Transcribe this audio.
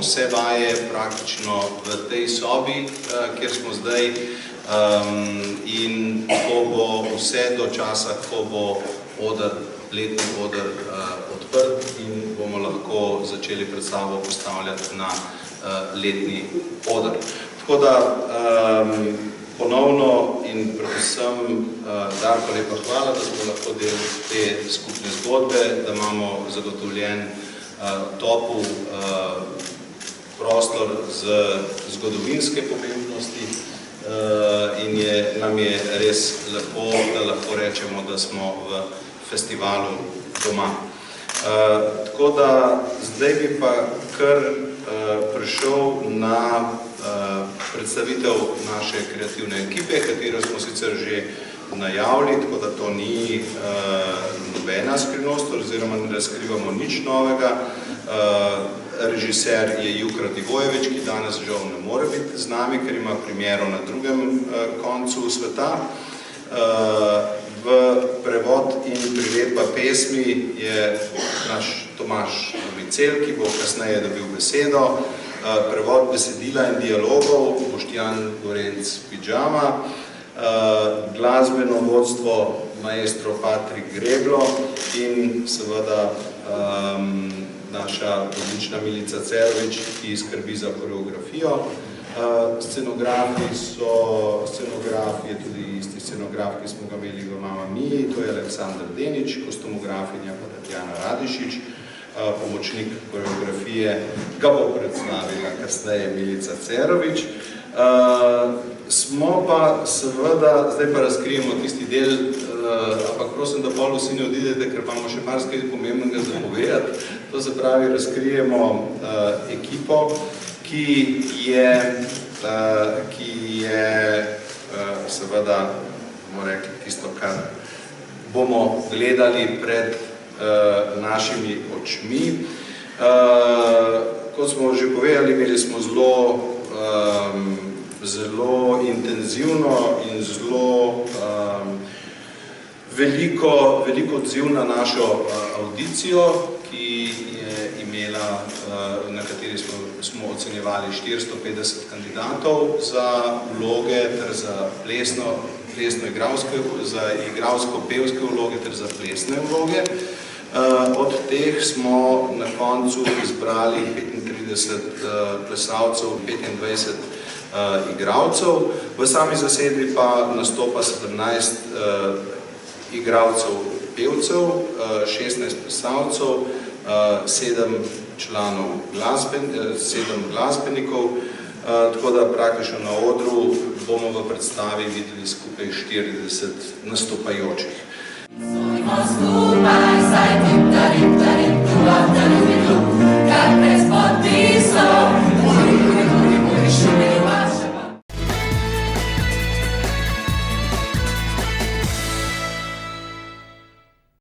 vse vaje praktično v tej sobi, kjer smo zdaj, in to bo vse do časa, ko bo letni oder odprt in bomo lahko začeli predstavo postavljati na letni oder. Tako da ponovno in predvsem Darko lepa hvala, da smo lahko del te skupne zgodbe, da imamo zagotovljen topel prostor z zgodovinske pomembnosti in nam je res lepo, da lahko rečemo, da smo v festivalu doma. Tako da zdaj bi pa kar prišel na predstavitev naše kreativne ekipe, katero smo sicer že najavili, tako da to ni nobena skrivnost, oziroma ne razkrivamo nič novega. Režiser je Juk Radivojevič, ki danes žal ne more biti z nami, ker ima premiero na drugem koncu sveta. V prevod in priredba pesmi je naš Tomaž Vicel, ki bo kasneje dobil besedo. Prevod besedila in dialogov Boštjan Gorenc Pidžama. Glasbeno vodstvo maestro Patrik Greblo in seveda naša odlična Milica Cerovič, ki skrbi za koreografijo. Scenografi je tudi isti scenograf, ki smo ga imeli v Mama Miji, to je Aleksandar Denič, kostumografinja pa Tatjana Radišič, pomočnik koreografije ga bo predstavila kasneje Milica Cerovič. Smo pa seveda, zdaj pa razkrijemo tisti del, ampak prosim, da bolj vsi ne odidete, ker imamo še marsikaj pomembnega za povedati. To se pravi, razkrijemo ekipo, ki je seveda, bomo rekli, tisto, kar bomo gledali pred našimi očmi. Kot smo že povedali, imeli smo zelo intenzivno in zelo veliko odziv na našo audicijo, ki je imela, na kateri smo ocenjevali 450 kandidatov za vloge ter za igralsko-pevske vloge ter za plesne vloge. Od teh smo na koncu izbrali 35 plesalcev, 25 igralcev. V sami zasedbi pa nastopa 17 igralcev pevcev, 16 plesalcev, 7 glasbenikov, tako da praktično na odru bomo v predstavi videli skupaj 40 nastopajočih.